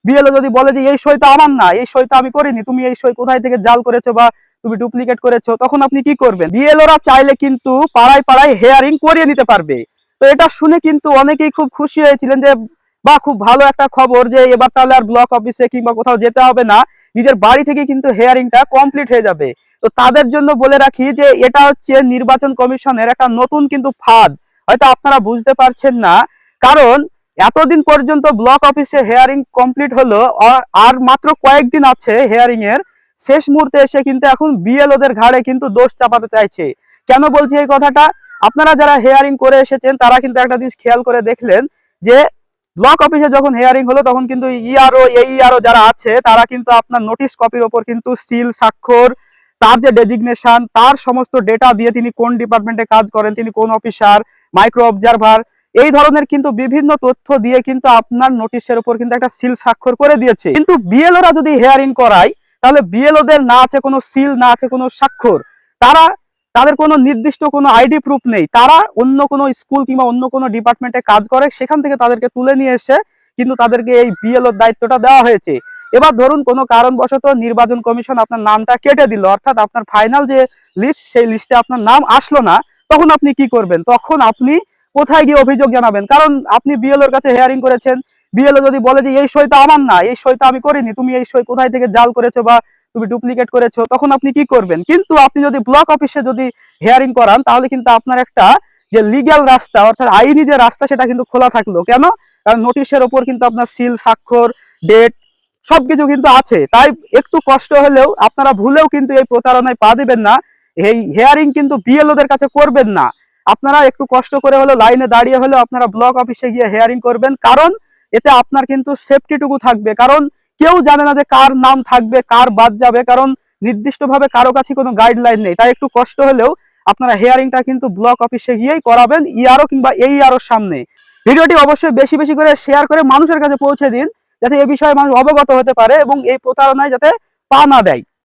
BLO যদি বলে যে এই সই তো আমার না, এই সই তো আমি করিনি, তুমি এই সই কোথায় থেকে জাল করেছো বা তুমি ডুপ্লিকেট করেছো, তখন আপনি কি করবেন? বিএলওরা চাইলে কিন্তু পাড়ায় পাড়ায় হেয়ারিং করিয়ে নিতে পারবে। তো এটা শুনে কিন্তু অনেকেই খুব খুশি হয়েছিলেন যে বা খুব ভালো একটা খবর, যে এবার তাহলে আর ব্লক অফিসে কিংবা কোথাও যেতে হবে না, নিজের বাড়ি থেকে কিন্তু হেয়ারিংটা কমপ্লিট হয়ে যাবে। তো তাদের জন্য বলে রাখি যে এটা হচ্ছে নির্বাচন কমিশনের একটা নতুন কিন্তু ফাঁদ, হয়তো আপনারা বুঝতে পারছেন না। কারণ এতদিন পর্যন্ত ব্লক অফিসে হেয়ারিং কমপ্লিট হলো, আর মাত্র কয়েকদিন আছে হেয়ারিং এর, শেষ মুহূর্তে এসে কিন্তু এখন বিএলওদের ঘাড়ে কিন্তু দোষ চাপাতে চাইছে। কেন বলছি এই কথাটা? আপনারা যারা হেয়ারিং করে এসেছেন তারা কিন্তু একটা জিনিস খেয়াল করে দেখলেন যে ব্লক অফিসে যখন হেয়ারিং হলো তখন কিন্তু ইআরও এইআরও যারা আছে তারা কিন্তু আপনার নোটিশ কপির ওপর কিন্তু সিল স্বাক্ষর, তার যে ডেজিগনেশন, তার সমস্ত ডেটা দিয়ে তিনি কোন ডিপার্টমেন্টে কাজ করেন, তিনি কোন অফিসার, মাইক্রো অবজারভার, এই ধরনের কিন্তু বিভিন্ন তথ্য দিয়ে কিন্তু আপনার নোটিশের উপর কিন্তু একটা সিল স্বাক্ষর করে দিয়েছে। কিন্তু বিএলওরা যদি হেয়ারিং করায়, তাহলে বিএলওদের না আছে কোনো সিল, না আছে কোনো স্বাক্ষর, তারা তাদের কোনো নির্দিষ্ট কোনো আইডি প্রুফ নেই, তারা অন্য কোনো স্কুল কিংবা অন্য কোনো ডিপার্টমেন্টে কাজ করে, সেখান থেকে তাদেরকে তুলে নিয়ে এসে কিন্তু তাদেরকে এই বিএলওর দায়িত্বটা দেওয়া হয়েছে। এবার ধরুন কোনো কারণবশত নির্বাচন কমিশন আপনার নামটা কেটে দিল, অর্থাৎ আপনার ফাইনাল যে লিস্ট সেই লিস্টে আপনার নাম আসলো না, তখন আপনি কি করবেন? তখন আপনি কোথায় গিয়ে অভিযোগ জানাবেন? কারণ আপনি বিএলওর কাছে হেয়ারিং করেছেন, বিএলও যদি বলে যে এই সই তো আমার না, এই সই তো আমি করিনি, তুমি এই সই কোথায় থেকে জাল করেছো বা তুমি ডুপ্লিকেট করেছো, তখন আপনি কি করবেন? কিন্তু আপনি যদি ব্লক অফিসে যদি হেয়ারিং করান, তাহলে কিন্তু আপনার একটা যে লিগ্যাল রাস্তা, অর্থাৎ আইনি যে রাস্তা, সেটা কিন্তু খোলা থাকলো। কেন? কারণ নোটিশের ওপর কিন্তু আপনার সিল স্বাক্ষর, ডেট সবকিছু কিন্তু আছে। তাই একটু কষ্ট হলেও আপনারা ভুলেও কিন্তু এই প্রতারণায় পা দিবেন না, এই হেয়ারিং কিন্তু বিএলওদের কাছে করবেন না। আপনারা একটু কষ্ট করে হলেও, লাইনে দাঁড়িয়ে হলেও আপনারা ব্লক অফিসে গিয়ে হেয়ারিং করবেন, কারণ এতে আপনার কিন্তু সেফটিটুকু থাকবে। কারণ কেউ জানে না যে কার নাম থাকবে, কার বাদ যাবে, কারণ নির্দিষ্টভাবে কারো কাছে কোনো গাইডলাইন নেই। তাই একটু কষ্ট হলেও আপনারা হেয়ারিংটা কিন্তু ব্লক অফিসে গিয়েই করাবেন, ইআরও কিংবা এইআরওর সামনে। ভিডিওটি অবশ্যই বেশি বেশি করে শেয়ার করে মানুষের কাছে পৌঁছে দিন, যাতে এই বিষয়ে মানুষ অবগত হতে পারে এবং এই প্রতারণায় যাতে পা না দেয়।